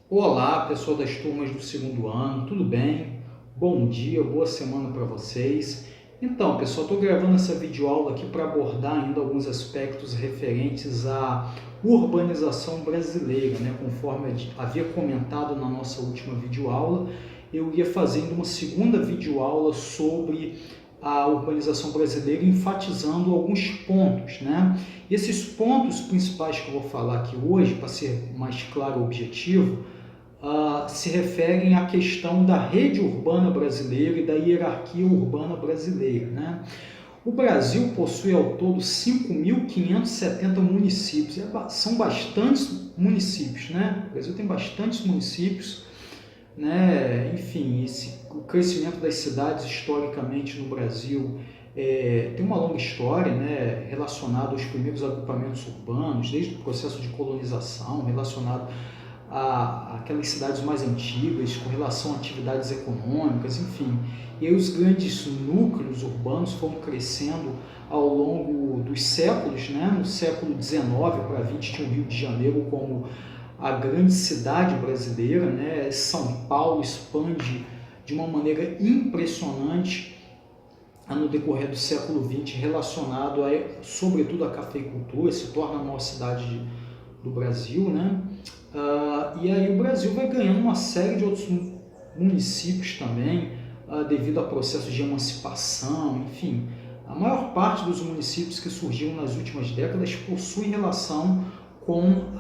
Olá, pessoal das turmas do segundo ano, tudo bem? Bom dia, boa semana para vocês. Então, pessoal, estou gravando essa videoaula aqui para abordar ainda alguns aspectos referentes à urbanização brasileira, né? Conforme havia comentado na nossa última videoaula, eu ia fazendo uma segunda videoaula sobre a urbanização brasileira, enfatizando alguns pontos, né? Esses pontos principais que eu vou falar aqui hoje, para ser mais claro o objetivo, se referem à questão da rede urbana brasileira e da hierarquia urbana brasileira, né? O Brasil possui ao todo 5.570 municípios, são bastantes municípios, né? O Brasil tem bastantes municípios, né? Enfim, o crescimento das cidades historicamente no Brasil tem uma longa história, né? Relacionada aos primeiros agrupamentos urbanos, desde o processo de colonização, relacionado aquelas cidades mais antigas, com relação a atividades econômicas, enfim. E aí os grandes núcleos urbanos foram crescendo ao longo dos séculos, né? No século XIX para XX tinha o Rio de Janeiro como a grande cidade brasileira, né? São Paulo expande de uma maneira impressionante no decorrer do século XX, relacionado sobretudo à cafeicultura, se torna a maior cidade do Brasil, né? E aí o Brasil vai ganhando uma série de outros municípios também, devido a processos de emancipação, enfim. A maior parte dos municípios que surgiram nas últimas décadas possui relação com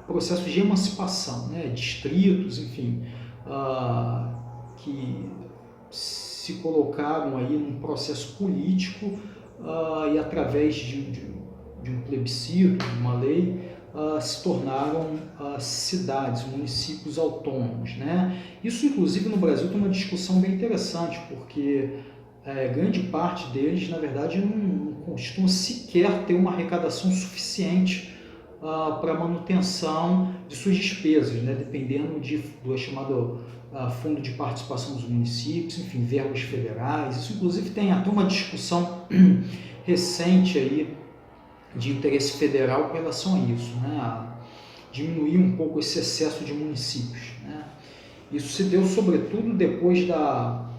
processos de emancipação, né? Distritos, enfim, que se colocaram aí num processo político e através de um plebiscito, de uma lei, se tornaram cidades, municípios autônomos, né? Isso, inclusive, no Brasil tem uma discussão bem interessante, porque grande parte deles, na verdade, não costuma sequer ter uma arrecadação suficiente para a manutenção de suas despesas, né? Dependendo do chamado Fundo de Participação dos Municípios, enfim, verbas federais. Isso, inclusive, tem até uma discussão recente aí de interesse federal com relação a isso, né? A diminuir um pouco esse excesso de municípios, né? Isso se deu sobretudo depois da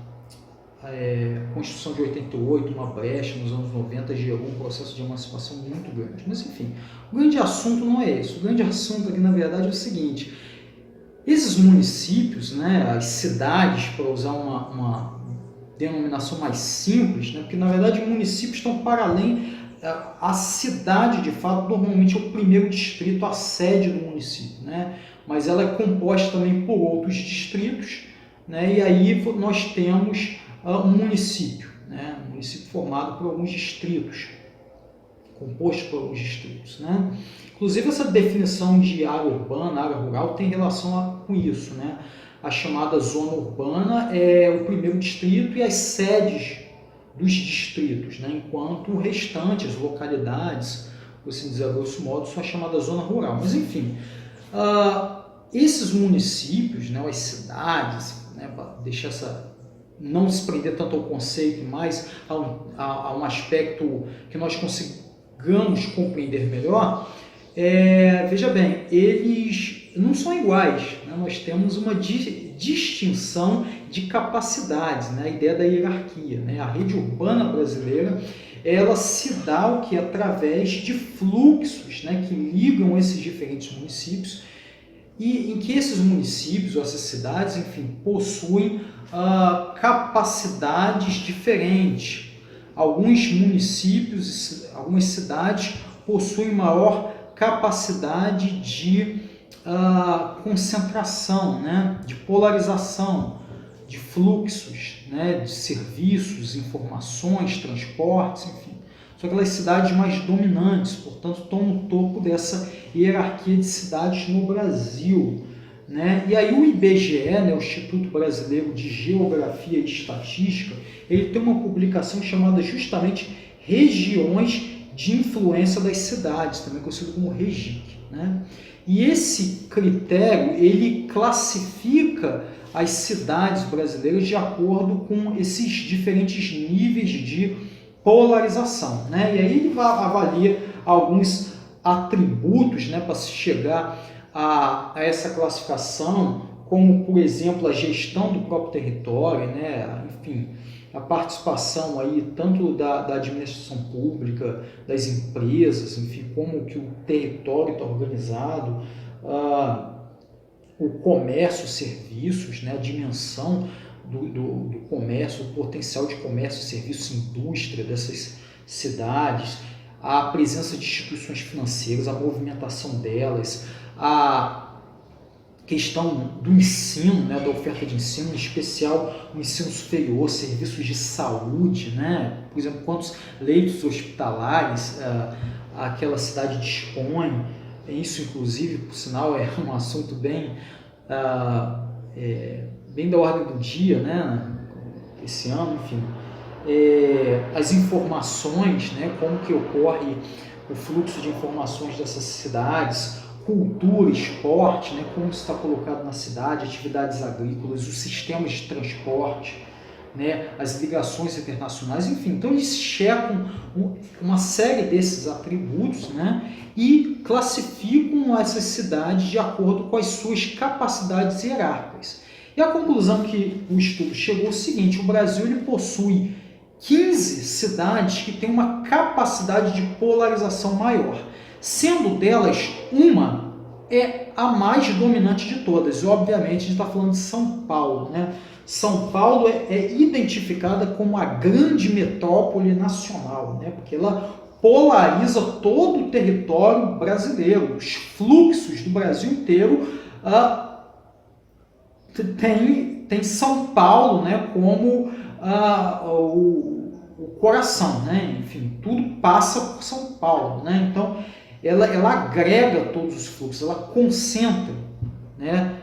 Constituição de 88, uma brecha nos anos 90 gerou um processo de emancipação muito grande. Mas enfim, o grande assunto não é esse. O grande assunto aqui, na verdade, é o seguinte: esses municípios, né, as cidades, para usar uma denominação mais simples, né, porque na verdade municípios estão para além. A cidade, de fato, normalmente é o primeiro distrito, a sede do município, né? Mas ela é composta também por outros distritos, né? E aí nós temos um município, né? Um município formado por alguns distritos, composto por alguns distritos, né? Inclusive essa definição de área urbana, área rural, tem relação com isso, né? A chamada zona urbana é o primeiro distrito e as sedes dos distritos, né? Enquanto o restante, as localidades, por assim dizer, a grosso modo, são a chamada zona rural. Mas, enfim, esses municípios, né, as cidades, né, para deixar não se prender tanto ao conceito, mas a um aspecto que nós consigamos compreender melhor, veja bem, eles não são iguais, né? Nós temos uma distinção de capacidades, né? A ideia da hierarquia, né? A rede urbana brasileira, ela se dá o que através de fluxos, né, que ligam esses diferentes municípios e em que esses municípios ou essas cidades, enfim, possuem capacidades diferentes. Alguns municípios, algumas cidades possuem maior capacidade de concentração, né, de polarização, de fluxos, né, de serviços, informações, transportes, enfim. São aquelas cidades mais dominantes, portanto, estão no topo dessa hierarquia de cidades no Brasil, né? E aí o IBGE, né, o Instituto Brasileiro de Geografia e Estatística, ele tem uma publicação chamada justamente Regiões de Influência das Cidades, também conhecido como REGIC, né? E esse critério, ele classifica as cidades brasileiras de acordo com esses diferentes níveis de polarização, né? E aí ele avalia alguns atributos, né, para se chegar a essa classificação, como, por exemplo, a gestão do próprio território, né? Enfim, a participação aí tanto da administração pública, das empresas, enfim, como que o território está organizado, o comércio, serviços, né? A dimensão do comércio, o potencial de comércio, serviço, indústria dessas cidades, a presença de instituições financeiras, a movimentação delas, a questão do ensino, né, da oferta de ensino, em especial o ensino superior, serviços de saúde, né? Por exemplo, quantos leitos hospitalares aquela cidade dispõe. Isso, inclusive, por sinal, é um assunto bem da ordem do dia, né? Esse ano, enfim. As informações, né? Como que ocorre o fluxo de informações dessas cidades, cultura, esporte, né? Como está colocado na cidade, atividades agrícolas, os sistemas de transporte, né? As ligações internacionais, enfim. Então eles checam uma série desses atributos, né? E classificam essas cidades de acordo com as suas capacidades hierárquicas. E a conclusão que o estudo chegou é o seguinte: o Brasil ele possui 15 cidades que têm uma capacidade de polarização maior, sendo delas uma é a mais dominante de todas. E, obviamente, a gente está falando de São Paulo, né? São Paulo é identificada como a grande metrópole nacional, né? Porque ela polariza todo o território brasileiro. Os fluxos do Brasil inteiro tem São Paulo, né, como o coração, né? Enfim, tudo passa por São Paulo, né? Então, ela agrega todos os fluxos, ela concentra, né?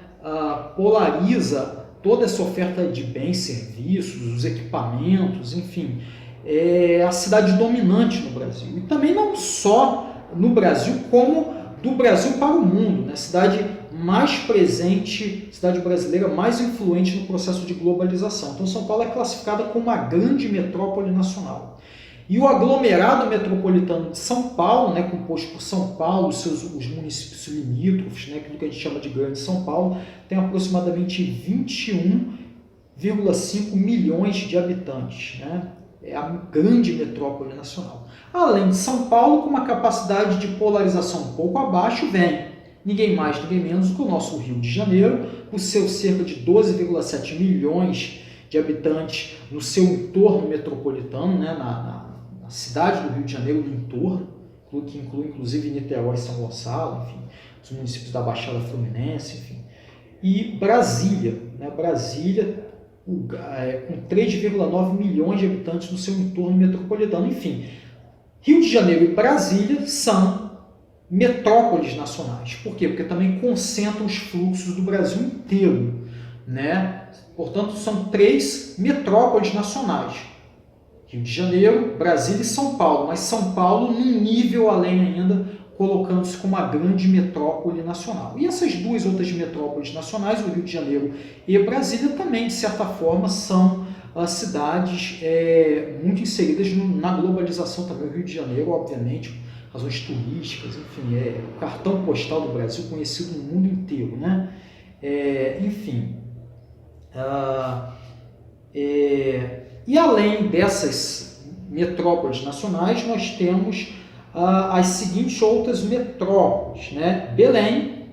Polariza toda essa oferta de bens, serviços, os equipamentos, enfim, é a cidade dominante no Brasil. E também não só no Brasil, como do Brasil para o mundo, né? Cidade mais presente, cidade brasileira mais influente no processo de globalização. Então, São Paulo é classificada como uma grande metrópole nacional. E o aglomerado metropolitano de São Paulo, né, composto por São Paulo, os municípios limítrofes, né, aquilo que a gente chama de Grande São Paulo, tem aproximadamente 21,5 milhões de habitantes, né? É a grande metrópole nacional. Além de São Paulo, com uma capacidade de polarização um pouco abaixo, vem ninguém mais, ninguém menos do que o nosso Rio de Janeiro, com seus cerca de 12,7 milhões de habitantes no seu entorno metropolitano, né, na cidade do Rio de Janeiro, no entorno, que inclui inclusive Niterói e São Gonçalo, enfim, os municípios da Baixada Fluminense, enfim. E Brasília, né, Brasília com 3,9 milhões de habitantes no seu entorno metropolitano, enfim. Rio de Janeiro e Brasília são metrópoles nacionais. Por quê? Porque também concentram os fluxos do Brasil inteiro, né? Portanto, são 3 metrópoles nacionais. Rio de Janeiro, Brasília e São Paulo. Mas São Paulo num nível além ainda, colocando-se como uma grande metrópole nacional. E essas 2 outras metrópoles nacionais, o Rio de Janeiro e Brasília, também, de certa forma, são cidades muito inseridas na globalização também. O Rio de Janeiro, obviamente, razões turísticas, enfim, é o cartão postal do Brasil conhecido no mundo inteiro, né? Enfim. E além dessas metrópoles nacionais, nós temos as seguintes outras metrópoles, né? Belém,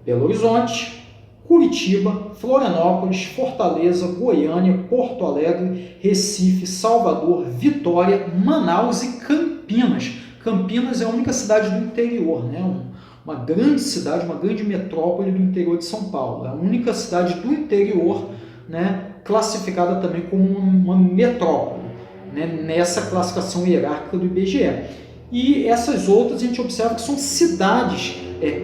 Belo Horizonte, Curitiba, Florianópolis, Fortaleza, Goiânia, Porto Alegre, Recife, Salvador, Vitória, Manaus e Campinas. Campinas é a única cidade do interior, né? Uma grande cidade, uma grande metrópole do interior de São Paulo. É a única cidade do interior, né, classificada também como uma metrópole, né, nessa classificação hierárquica do IBGE. E essas outras a gente observa que são cidades,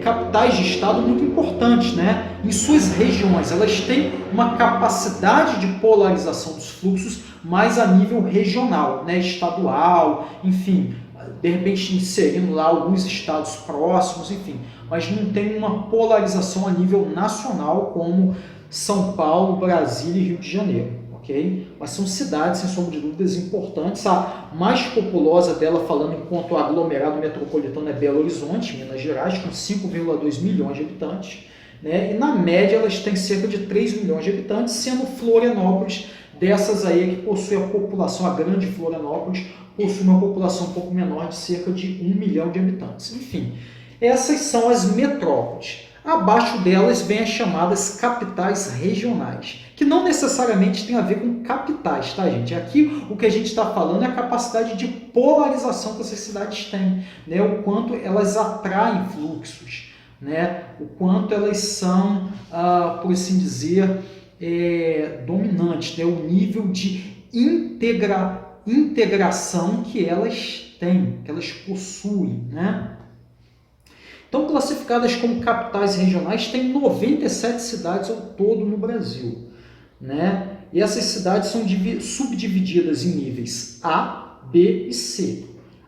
capitais de estado muito importantes, né? Em suas regiões. Elas têm uma capacidade de polarização dos fluxos mais a nível regional, né? Estadual, enfim, de repente inserindo lá alguns estados próximos, enfim. Mas não tem uma polarização a nível nacional como São Paulo, Brasília e Rio de Janeiro. Ok? ok? Mas são cidades, sem sombra de dúvidas, importantes. A mais populosa dela, falando enquanto aglomerado metropolitano, é Belo Horizonte, Minas Gerais, com 5,2 milhões de habitantes, né? E na média elas têm cerca de 3 milhões de habitantes, sendo Florianópolis, dessas aí que possui a população, a grande Florianópolis, possui uma população um pouco menor de cerca de 1 milhão de habitantes. Enfim, essas são as metrópoles. Abaixo delas vem as chamadas capitais regionais, que não necessariamente tem a ver com capitais, tá, gente? Aqui o que a gente está falando é a capacidade de polarização que essas cidades têm, né? O quanto elas atraem fluxos, né? O quanto elas são, por assim dizer, dominantes, né? O nível de integração que elas têm, que elas possuem, né? Então, classificadas como capitais regionais, tem 97 cidades ao todo no Brasil, né? E essas cidades são subdivididas em níveis A, B e C.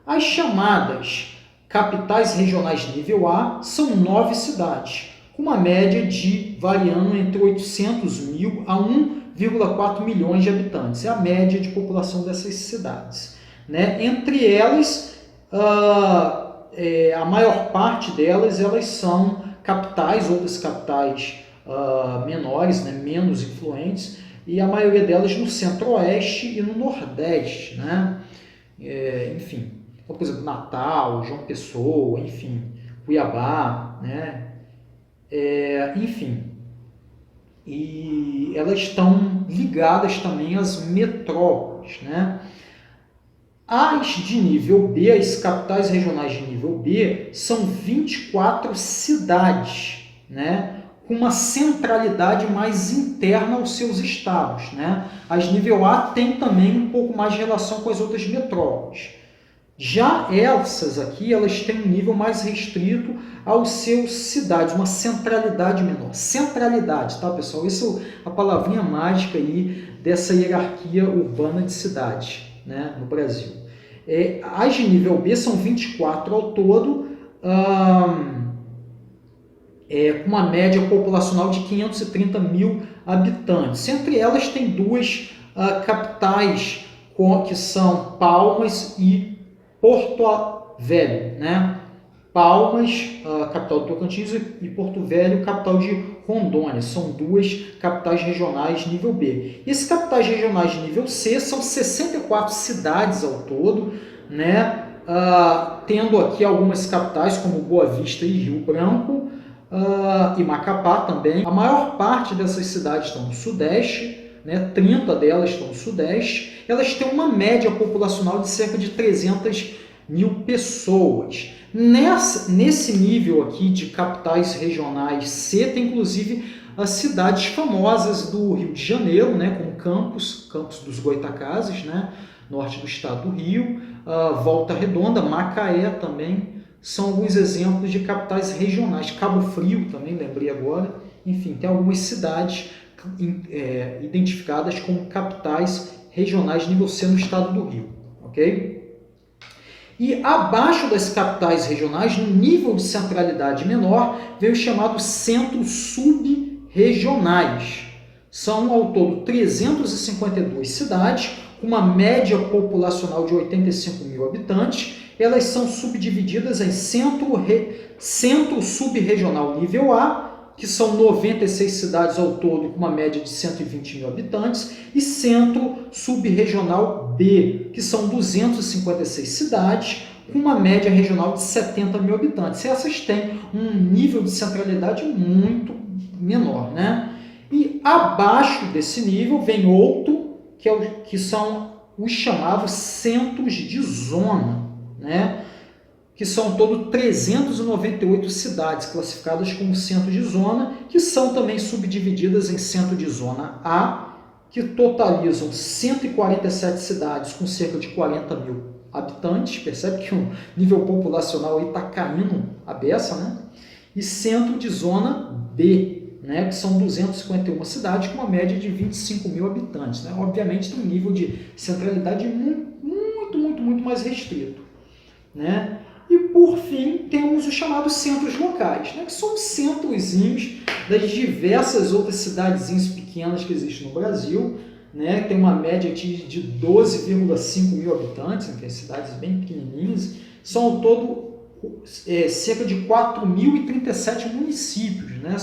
As chamadas capitais regionais nível A são 9 cidades, com uma média de variando entre 800 mil a 1,4 milhões de habitantes. É a média de população dessas cidades, né? Entre elas, a maior parte delas, elas são capitais, outras capitais menores, né, menos influentes, e a maioria delas no centro-oeste e no nordeste, né? Enfim, então, por exemplo, Natal, João Pessoa, enfim, Cuiabá, né? Enfim, e elas estão ligadas também às metrópoles, né? As de nível B, as capitais regionais de nível B, são 24 cidades, né? Com uma centralidade mais interna aos seus estados, né? As de nível A têm também um pouco mais de relação com as outras metrópoles. Já essas aqui, elas têm um nível mais restrito aos seus cidades, uma centralidade menor. Centralidade, tá, pessoal? Isso é a palavrinha mágica aí dessa hierarquia urbana de cidades, né, no Brasil. As de nível B são 24 ao todo, com uma média populacional de 530 mil habitantes. Entre elas tem duas capitais, que são Palmas e Porto Velho, né? Palmas, capital do Tocantins, e Porto Velho, capital de Rondônia. São duas capitais regionais nível B. E esses capitais regionais de nível C são 64 cidades ao todo, né? Tendo aqui algumas capitais como Boa Vista e Rio Branco, e Macapá também. A maior parte dessas cidades estão no Sudeste, né? 30 delas estão no Sudeste. Elas têm uma média populacional de cerca de 300 mil pessoas. Nesse nível aqui de capitais regionais C, tem inclusive as cidades famosas do Rio de Janeiro, né, como Campos dos Goytacazes, né, norte do estado do Rio, Volta Redonda, Macaé também, são alguns exemplos de capitais regionais. Cabo Frio também, lembrei agora. Enfim, tem algumas cidades identificadas como capitais regionais nível C no estado do Rio, ok? E abaixo das capitais regionais, no nível de centralidade menor, vem os chamados centros sub-regionais. São, ao todo, 352 cidades, com uma média populacional de 85 mil habitantes. Elas são subdivididas em centro sub-regional nível A, que são 96 cidades ao todo, com uma média de 120 mil habitantes, e centro sub-regional B, que são 256 cidades, com uma média regional de 70 mil habitantes. Essas têm um nível de centralidade muito menor, né? E abaixo desse nível vem outro, que são os chamados centros de zona, né? Que são todo 398 cidades classificadas como centro de zona, que são também subdivididas em centro de zona A, que totalizam 147 cidades com cerca de 40 mil habitantes. Percebe que o nível populacional está caindo a beça, né? E centro de zona B, né? Que são 251 cidades com uma média de 25 mil habitantes, né? Obviamente tem um nível de centralidade muito mais restrito, né? E, por fim, temos os chamados centros locais, né, que são centrozinhos das diversas outras cidadezinhas pequenas que existem no Brasil, né? Tem uma média de 12,5 mil habitantes, enfim, cidades bem pequenininhas. São ao todo cerca de 4.037 municípios, né?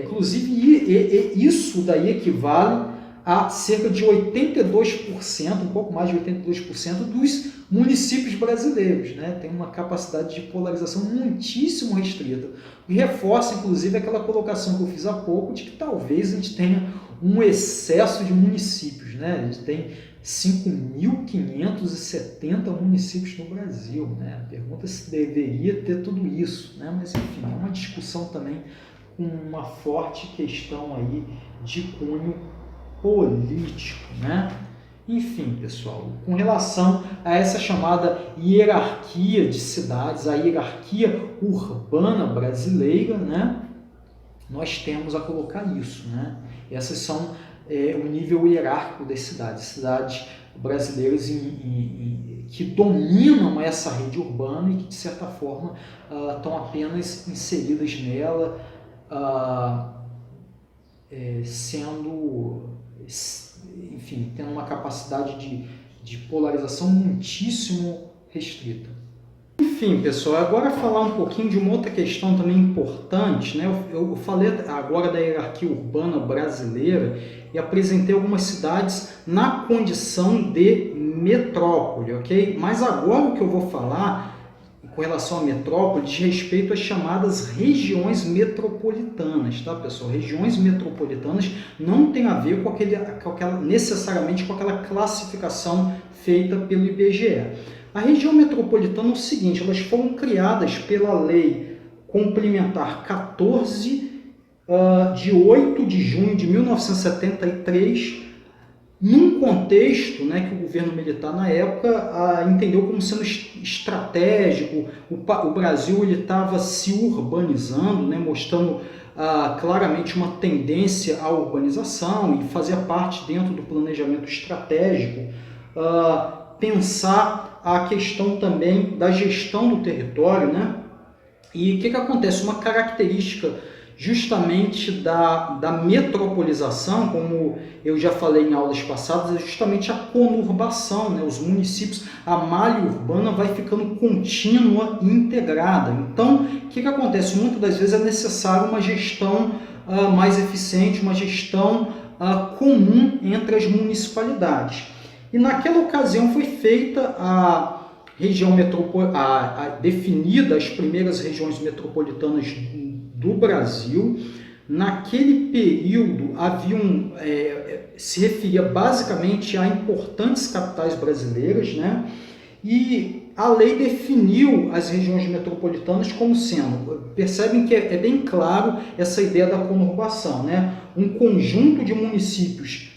Inclusive, isso daí equivale a cerca de 82%, um pouco mais de 82% dos municípios brasileiros, né? Tem uma capacidade de polarização muitíssimo restrita. E reforça, inclusive, aquela colocação que eu fiz há pouco de que talvez a gente tenha um excesso de municípios, né? A gente tem 5.570 municípios no Brasil, né? A pergunta é se deveria ter tudo isso, né? Mas enfim, é uma discussão também com uma forte questão aí de cunho político, né? Enfim, pessoal, com relação a essa chamada hierarquia de cidades, a hierarquia urbana brasileira, né? Nós temos a colocar isso, né? Essas são o nível hierárquico das cidades brasileiras que dominam essa rede urbana e que, de certa forma, estão apenas inseridas nela, enfim, tendo uma capacidade de polarização muitíssimo restrita. Enfim, pessoal, agora falar um pouquinho de uma outra questão também importante, né? Eu falei agora da hierarquia urbana brasileira e apresentei algumas cidades na condição de metrópole, ok? Mas agora o que eu vou falar com relação à metrópole diz respeito às chamadas regiões metropolitanas, tá, pessoal? Regiões metropolitanas não tem a ver necessariamente com aquela classificação feita pelo IBGE. A região metropolitana é o seguinte, elas foram criadas pela Lei Complementar 14, de 8 de junho de 1973, num contexto, né, que o governo militar na época entendeu como sendo estratégico. O Brasil estava se urbanizando, né, mostrando claramente uma tendência à urbanização e fazia parte dentro do planejamento estratégico pensar a questão também da gestão do território, né? E o que acontece? Uma característica justamente da metropolização, como eu já falei em aulas passadas, é justamente a conurbação, né? Os municípios, a malha urbana vai ficando contínua e integrada. Então, o que acontece? Muitas das vezes é necessário uma gestão mais eficiente, uma gestão comum entre as municipalidades. E naquela ocasião foi feita a região definida as primeiras regiões metropolitanas do Brasil. Naquele período se referia basicamente a importantes capitais brasileiras, né? E a lei definiu as regiões metropolitanas como sendo, percebem que é bem claro essa ideia da conurbação, né? Um conjunto de municípios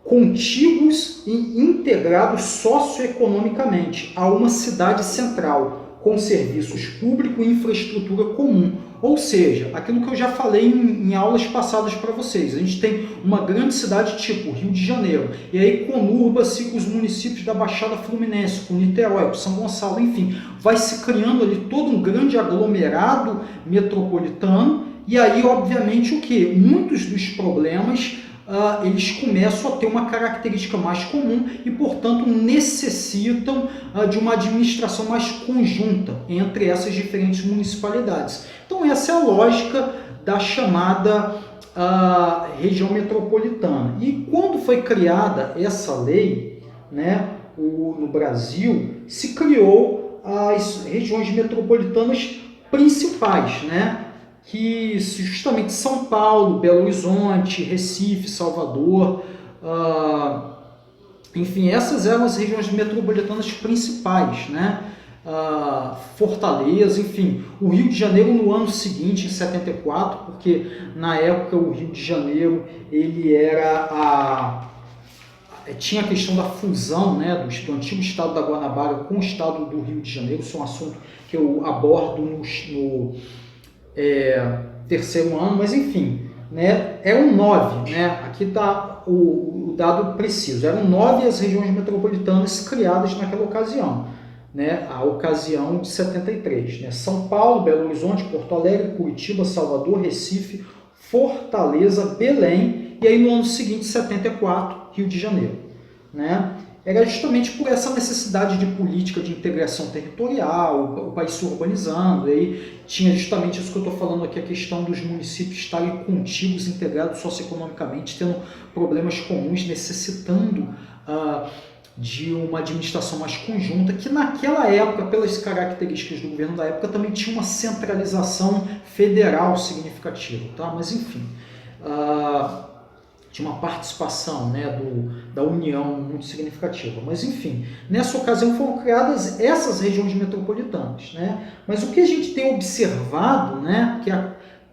contíguos e integrados socioeconomicamente a uma cidade central, com serviços públicos e infraestrutura comum. Ou seja, aquilo que eu já falei em aulas passadas para vocês. A gente tem uma grande cidade tipo Rio de Janeiro, e aí conurba-se com os municípios da Baixada Fluminense, com Niterói, com São Gonçalo, enfim. Vai se criando ali todo um grande aglomerado metropolitano, e aí, obviamente, o quê? Muitos dos problemas eles começam a ter uma característica mais comum e, portanto, necessitam de uma administração mais conjunta entre essas diferentes municipalidades. Então, essa é a lógica da chamada região metropolitana. E quando foi criada essa lei, né, no Brasil, se criou as regiões metropolitanas principais, né? Que justamente São Paulo, Belo Horizonte, Recife, Salvador, enfim, essas eram as regiões metropolitanas principais, né? Fortaleza, enfim, o Rio de Janeiro no ano seguinte, em 74, porque na época o Rio de Janeiro ele tinha a questão da fusão, né, do antigo estado da Guanabara com o estado do Rio de Janeiro. Isso é um assunto que eu abordo no terceiro ano, mas enfim, né, eram 9, né, aqui está o dado preciso, eram 9 as regiões metropolitanas criadas naquela ocasião, né, a ocasião de 73, né, São Paulo, Belo Horizonte, Porto Alegre, Curitiba, Salvador, Recife, Fortaleza, Belém e aí no ano seguinte, 74, Rio de Janeiro, né? Era justamente por essa necessidade de política de integração territorial, o país se urbanizando, e aí tinha justamente isso que eu estou falando aqui, a questão dos municípios estarem contíguos, integrados socioeconomicamente, tendo problemas comuns, necessitando de uma administração mais conjunta, que naquela época, pelas características do governo da época, também tinha uma centralização federal significativa, tá? Mas enfim, tinha uma participação, né, da União muito significativa. Mas enfim, nessa ocasião foram criadas essas regiões metropolitanas, né? Mas o que a gente tem observado, né, que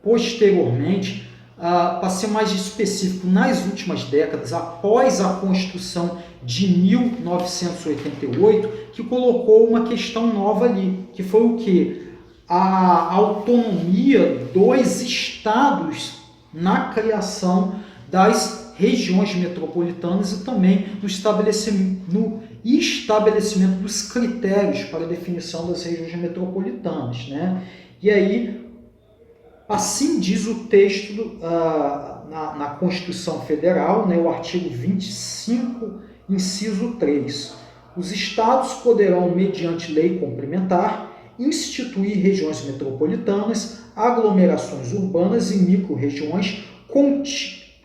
posteriormente, para ser mais específico, nas últimas décadas, após a Constituição de 1988, que colocou uma questão nova ali, que foi o quê? A autonomia dos estados na criação das regiões metropolitanas e também no estabelecimento dos critérios para a definição das regiões metropolitanas, né? E aí, assim diz o texto na Constituição Federal, né, o artigo 25, inciso 3. Os estados poderão, mediante lei complementar, instituir regiões metropolitanas, aglomerações urbanas e micro-regiões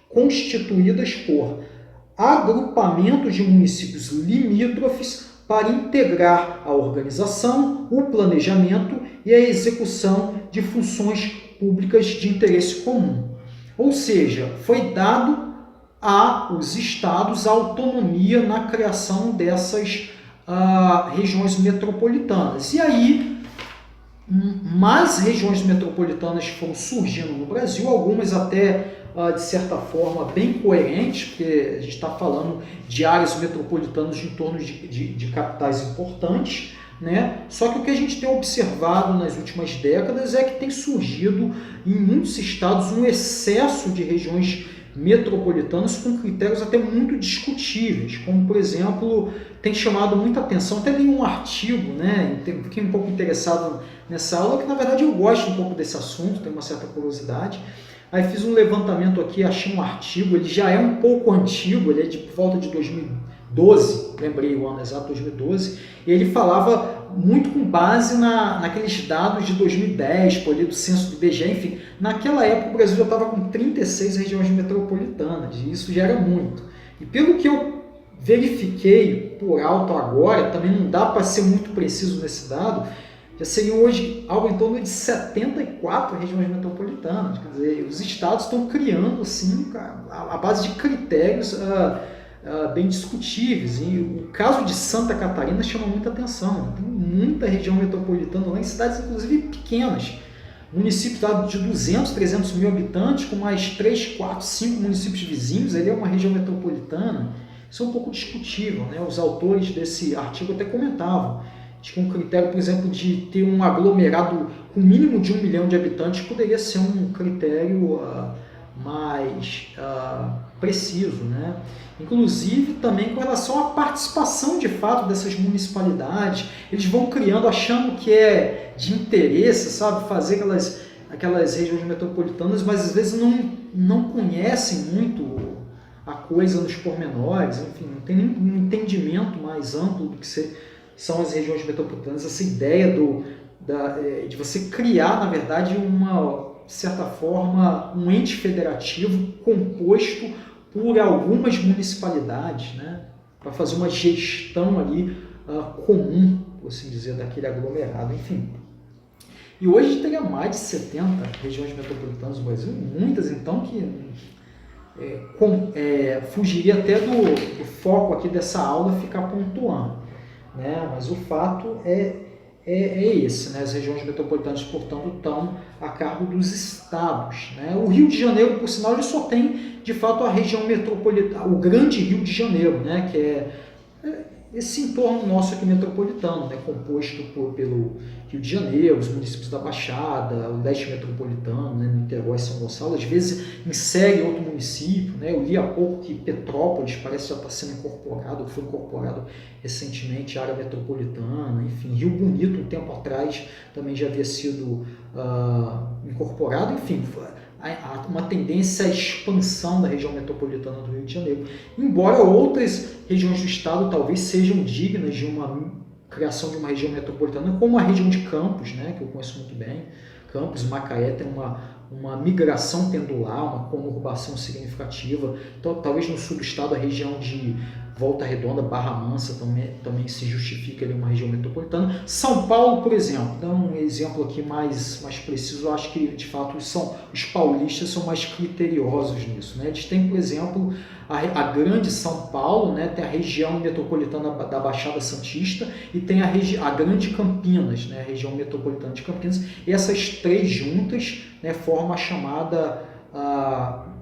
constituídas por agrupamentos de municípios limítrofes para integrar a organização, o planejamento e a execução de funções públicas de interesse comum. Ou seja, foi dado aos estados a autonomia na criação dessas regiões metropolitanas. E aí, mais regiões metropolitanas foram surgindo no Brasil, algumas até, de certa forma, bem coerentes, porque a gente está falando de áreas metropolitanas de entorno de capitais importantes, né? Só que o que a gente tem observado nas últimas décadas é que tem surgido em muitos estados um excesso de regiões metropolitanas com critérios até muito discutíveis, como, por exemplo, tem chamado muita atenção, até li um artigo, né? Fiquei um pouco interessado nessa aula, que na verdade eu gosto um pouco desse assunto, tenho uma certa curiosidade. Aí fiz um levantamento aqui, achei um artigo, ele já é um pouco antigo, ele é de volta de 2012, lembrei o ano exato, 2012, e ele falava muito com base naqueles dados de 2010, por ali do censo do IBGE, enfim, naquela época o Brasil já estava com 36 regiões metropolitanas, e isso já era muito. E pelo que eu verifiquei por alto agora, também não dá para ser muito preciso nesse dado, já seriam hoje algo em torno de 74 regiões metropolitanas. Quer dizer, os estados estão criando, assim, a base de critérios bem discutíveis. E o caso de Santa Catarina chama muita atenção. Tem muita região metropolitana lá, em cidades, inclusive, pequenas. Municípios de 200, 300 mil habitantes, com mais 3, 4, 5 municípios vizinhos, ali é uma região metropolitana. Isso é um pouco discutível, né? Os autores desse artigo até comentavam. Tinha um critério, por exemplo, de ter um aglomerado com mínimo de 1 milhão de habitantes, poderia ser um critério mais preciso, né? Inclusive também com relação à participação de fato dessas municipalidades, eles vão criando, achando que é de interesse, sabe, fazer aquelas regiões metropolitanas, mas às vezes não conhecem muito a coisa nos pormenores, enfim, não tem nenhum entendimento mais amplo do que são as regiões metropolitanas, essa ideia de você criar, na verdade, de certa forma, um ente federativo composto por algumas municipalidades, né, para fazer uma gestão ali comum, por assim dizer, daquele aglomerado, enfim. E hoje teria mais de 70 regiões metropolitanas no Brasil, muitas então que fugiria até do foco aqui dessa aula ficar pontuando. Né? Mas o fato é esse, né? As regiões metropolitanas, portanto, estão a cargo dos estados. Né? O Rio de Janeiro, por sinal, ele só tem, de fato, a região metropolitana, o Grande Rio de Janeiro, né? Que é esse entorno nosso aqui metropolitano, né? Composto pelo Rio de Janeiro, os municípios da Baixada, o leste metropolitano, né? Niterói e São Gonçalo, às vezes insere outro município, né? Eu li há pouco que Petrópolis parece já estar sendo incorporado, foi incorporado recentemente à área metropolitana, enfim, Rio Bonito, um tempo atrás, também já havia sido incorporado, enfim, uma tendência à expansão da região metropolitana do Rio de Janeiro, embora outras regiões do estado talvez sejam dignas de uma criação de uma região metropolitana, como a região de Campos, né, que eu conheço muito bem. Campos, Macaé tem uma migração pendular, uma conurbação significativa. Então, talvez no sul do estado, a região de Volta Redonda, Barra Mansa também se justifica ali uma região metropolitana. São Paulo, por exemplo, dá um exemplo aqui mais preciso, eu acho que de fato os paulistas são mais criteriosos nisso, né? Eles têm, por exemplo, a grande São Paulo, né? Tem a região metropolitana da Baixada Santista e tem a grande Campinas, né? A região metropolitana de Campinas. E essas três juntas, né, formam a chamada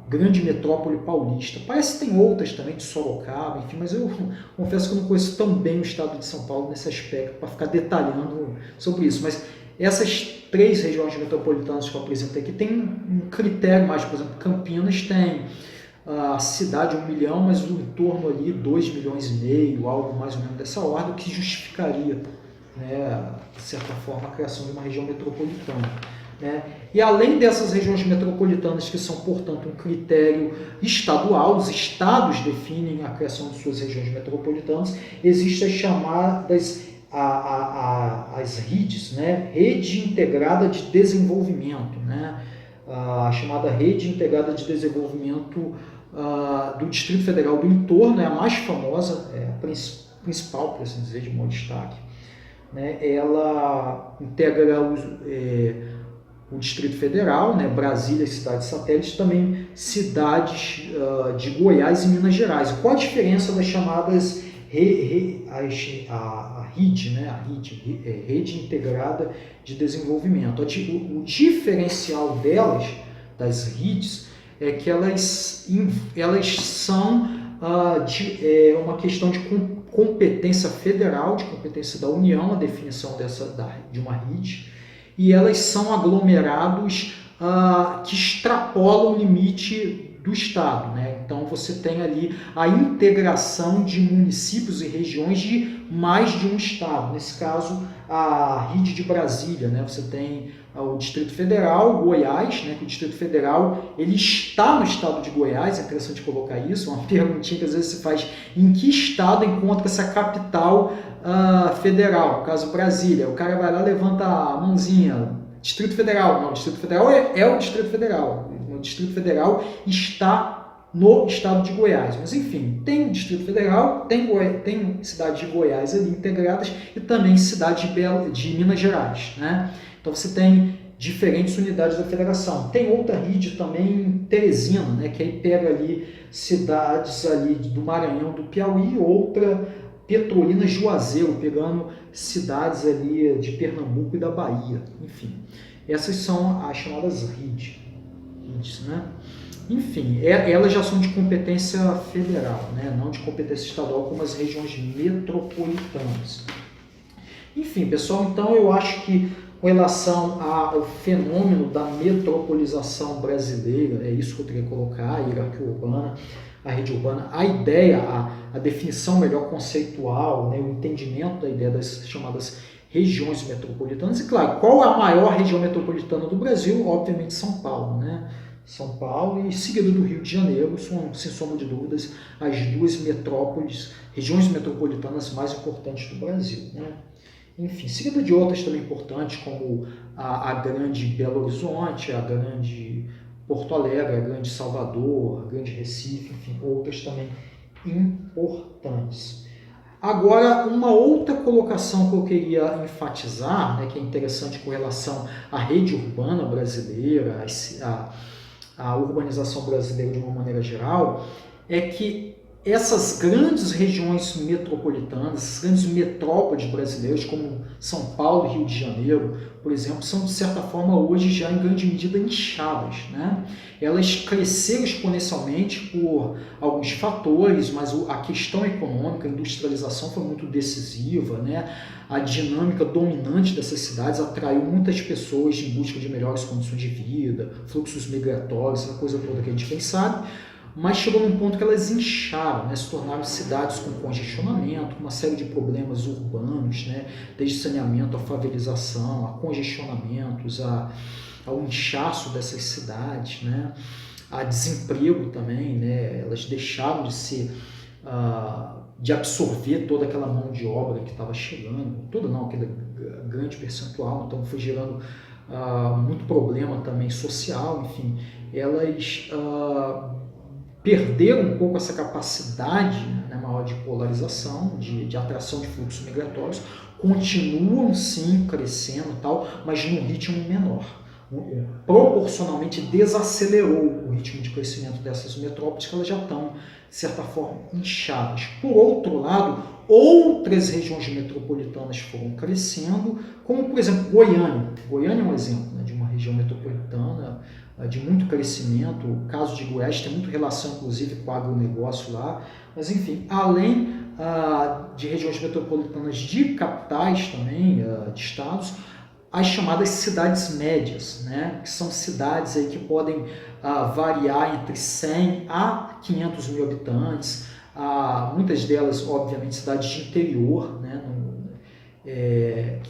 grande metrópole paulista. Parece que tem outras também, de Sorocaba, enfim, mas eu confesso que eu não conheço tão bem o estado de São Paulo nesse aspecto, para ficar detalhando sobre isso. Mas essas três regiões metropolitanas que eu apresentei aqui tem um critério mais, por exemplo, Campinas tem a cidade 1 milhão, mas o entorno ali 2,5 milhões, algo mais ou menos dessa ordem, que justificaria, né, de certa forma, a criação de uma região metropolitana. Né? E além dessas regiões metropolitanas, que são, portanto, um critério estadual, os estados definem a criação de suas regiões metropolitanas, existem as chamadas as RIDs, né? Rede Integrada de Desenvolvimento, né? A chamada Rede Integrada de Desenvolvimento do Distrito Federal do entorno, é a mais famosa, é a principal, por assim dizer, de modo destaque. Né? Ela integra o Distrito Federal, né, Brasília e cidades satélites, também cidades de Goiás e Minas Gerais. Qual a diferença das chamadas a RID, né, Rede Integrada de Desenvolvimento? O diferencial delas, das RIDs, é que elas são uma questão de competência federal, de competência da União, a definição de uma RID, e elas são aglomerados que extrapolam o limite do estado, né? Então você tem ali a integração de municípios e regiões de mais de um estado. Nesse caso, a RID de Brasília, né? Você tem o Distrito Federal, Goiás, né? Que o Distrito Federal ele está no estado de Goiás, é interessante colocar isso, uma perguntinha que às vezes se faz: em que estado encontra-se a capital federal? No caso, Brasília. O cara vai lá, levanta a mãozinha. Distrito Federal. Não, o Distrito Federal é o Distrito Federal. O Distrito Federal está no estado de Goiás. Mas, enfim, tem o Distrito Federal, tem cidade de Goiás ali integradas e também cidade de Minas Gerais, né? Então, você tem diferentes unidades da federação. Tem outra RID também, Teresina, né? Que aí pega ali cidades ali do Maranhão, do Piauí, outra Petrolina, Juazeiro, pegando cidades ali de Pernambuco e da Bahia. Enfim, essas são as chamadas RIDs, né? Enfim, elas já são de competência federal, né? Não de competência estadual, como as regiões metropolitanas. Enfim, pessoal, então eu acho que com relação ao fenômeno da metropolização brasileira, é isso que eu teria que colocar, a hierarquia urbana, a rede urbana, a ideia, a definição melhor conceitual, né, o entendimento da ideia das chamadas regiões metropolitanas. E claro, qual é a maior região metropolitana do Brasil? Obviamente São Paulo, né? São Paulo e seguido do Rio de Janeiro são, sem sombra de dúvidas, as duas metrópoles, regiões metropolitanas mais importantes do Brasil, né? Enfim, seguida de outras também importantes, como a grande Belo Horizonte, a grande Porto Alegre, a grande Salvador, a grande Recife, enfim, outras também importantes. Agora, uma outra colocação que eu queria enfatizar, né, que é interessante com relação à rede urbana brasileira, a urbanização brasileira de uma maneira geral, é que essas grandes regiões metropolitanas, essas grandes metrópoles brasileiras, como São Paulo e Rio de Janeiro, por exemplo, são, de certa forma, hoje já em grande medida inchadas, né? Elas cresceram exponencialmente por alguns fatores, mas a questão econômica, a industrialização foi muito decisiva, né? A dinâmica dominante dessas cidades atraiu muitas pessoas em busca de melhores condições de vida, fluxos migratórios, essa coisa toda que a gente bem sabe. Mas chegou num ponto que elas incharam, né? Se tornaram cidades com congestionamento, com uma série de problemas urbanos, né? Desde saneamento, a favelização, a congestionamentos, ao inchaço dessas cidades, né? A desemprego também, né? Elas deixaram de ser de absorver toda aquela mão de obra que estava chegando, toda não, aquele grande percentual, então foi gerando muito problema também social, enfim, elas perderam um pouco essa capacidade, né, maior de polarização, de atração de fluxos migratórios, continuam sim crescendo e tal, mas num ritmo menor. Proporcionalmente desacelerou o ritmo de crescimento dessas metrópoles, que elas já estão, de certa forma, inchadas. Por outro lado, outras regiões metropolitanas foram crescendo, como, por exemplo, Goiânia. Goiânia é um exemplo, né, de uma região metropolitana de muito crescimento. O caso de Goiás tem muito relação, inclusive, com o agronegócio lá. Mas, enfim, além de regiões metropolitanas de capitais também, de estados, as chamadas cidades médias, né, que são cidades aí que podem variar entre 100 a 500 mil habitantes, muitas delas, obviamente, cidades de interior, né,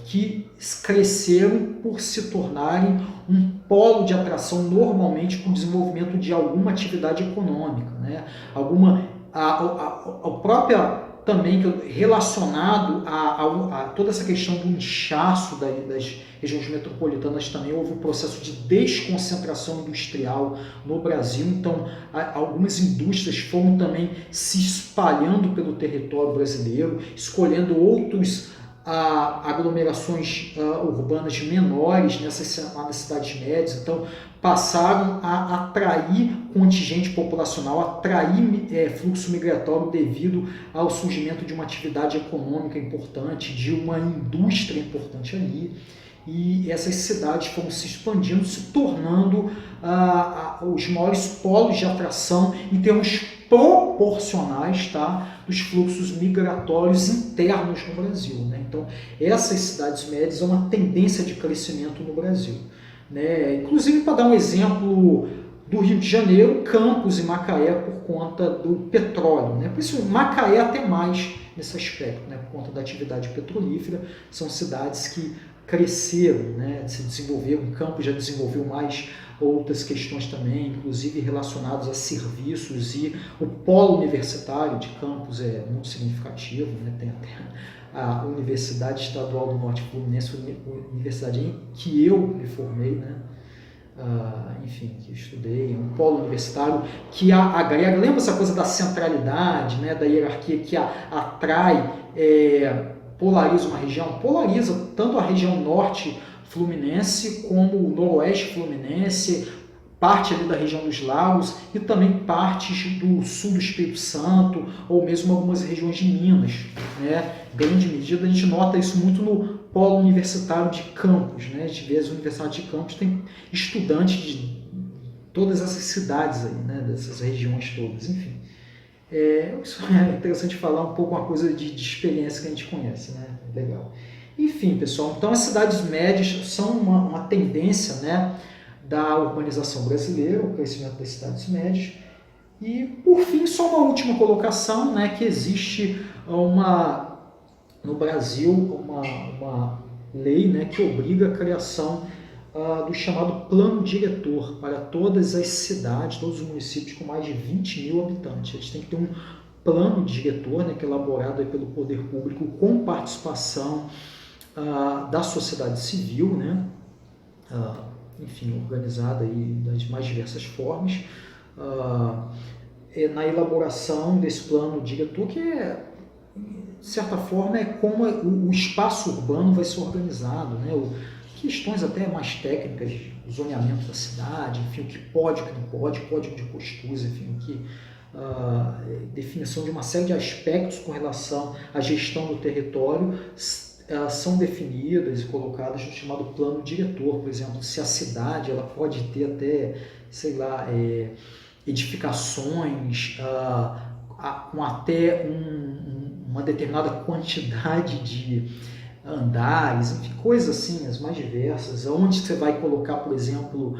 que cresceram por se tornarem um polo de atração, normalmente com o desenvolvimento de alguma atividade econômica, né, a própria também relacionado a toda essa questão do inchaço das regiões metropolitanas, também houve um processo de desconcentração industrial no Brasil, então algumas indústrias foram também se espalhando pelo território brasileiro, escolhendo outros aglomerações urbanas menores nessas cidades médias, então passaram a atrair contingente populacional, atrair fluxo migratório devido ao surgimento de uma atividade econômica importante, de uma indústria importante ali. E essas cidades foram se expandindo, se tornando os maiores polos de atração em termos proporcionais, tá, dos fluxos migratórios internos no Brasil, né? Então, essas cidades médias são uma tendência de crescimento no Brasil, né? Inclusive, para dar um exemplo do Rio de Janeiro, Campos e Macaé por conta do petróleo, né? Por isso, Macaé até mais nesse aspecto, né? Por conta da atividade petrolífera, são cidades que cresceram, né? Se desenvolveram. Campos já desenvolveu mais outras questões também, inclusive relacionadas a serviços, e o polo universitário de Campos é muito significativo, né? Tem até a Universidade Estadual do Norte Fluminense, universidade em que eu me formei, né? Enfim, que eu estudei, um polo universitário que agrega, lembra essa coisa da centralidade, né? Da hierarquia que atrai, polariza uma região, polariza tanto a região norte fluminense como o noroeste fluminense, parte ali da região dos lagos e também partes do sul do Espírito Santo ou mesmo algumas regiões de Minas, né? Em grande medida a gente nota isso muito no polo universitário de Campos, né? A gente vê as universidades de Campos tem estudantes de todas essas cidades aí, né? Dessas regiões todas, enfim. Isso é interessante falar um pouco, uma coisa de experiência que a gente conhece, né? Legal. Enfim, pessoal, então as cidades médias são uma tendência, né, da urbanização brasileira, o crescimento das cidades médias. E, por fim, só uma última colocação, né, que existe no Brasil uma lei, né, que obriga a criação do chamado plano diretor para todas as cidades, todos os municípios com mais de 20 mil habitantes. Eles têm que ter um plano diretor, né, que é elaborado aí pelo poder público com participação da sociedade civil, né, enfim, organizada aí das mais diversas formas, na elaboração desse plano diretor, que de certa forma, é como o espaço urbano vai ser organizado, né, questões até mais técnicas, zoneamento da cidade, enfim, o que pode, o que não pode, código de posturas, enfim, definição de uma série de aspectos com relação à gestão do território são definidas e coladas no chamado plano diretor. Por exemplo, se a cidade ela pode ter até, sei lá, edificações com até uma determinada quantidade de andares, enfim, coisas assim, as mais diversas, onde você vai colocar, por exemplo,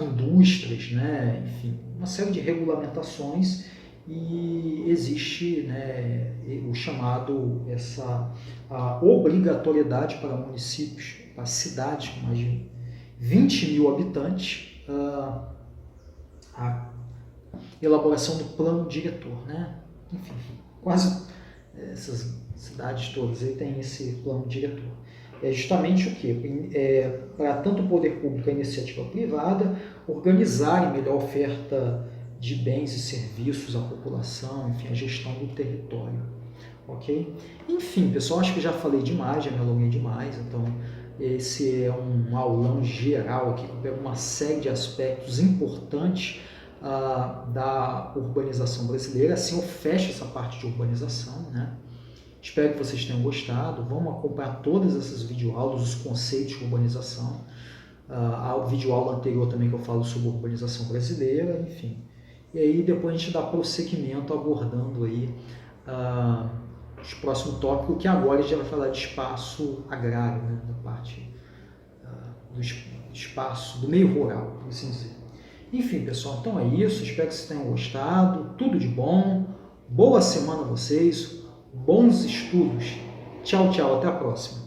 indústrias, né? Enfim, uma série de regulamentações, e existe, né, o chamado, essa obrigatoriedade para municípios, para cidades com mais de 20 mil habitantes, a elaboração do plano diretor, né? Enfim, quase essas cidades todas aí têm esse plano diretor. É justamente o quê? Para tanto o poder público e a iniciativa privada organizarem melhor a oferta de bens e serviços à população, enfim, a gestão do território. Ok? Enfim, pessoal, acho que já falei demais, já me alonguei demais, então esse é um aulão geral aqui que pega uma série de aspectos importantes da urbanização brasileira. Assim eu fecho essa parte de urbanização, né? Espero que vocês tenham gostado. Vamos acompanhar todas essas videoaulas, os conceitos de urbanização. A videoaula anterior também que eu falo sobre urbanização brasileira, enfim. E aí depois a gente dá prosseguimento abordando aí os próximos tópicos, que agora a gente vai falar de espaço agrário, né? Da parte do espaço, do meio rural, por assim dizer. Enfim, pessoal, então é isso. Espero que vocês tenham gostado. Tudo de bom. Boa semana a vocês. Bons estudos. Tchau, tchau. Até a próxima.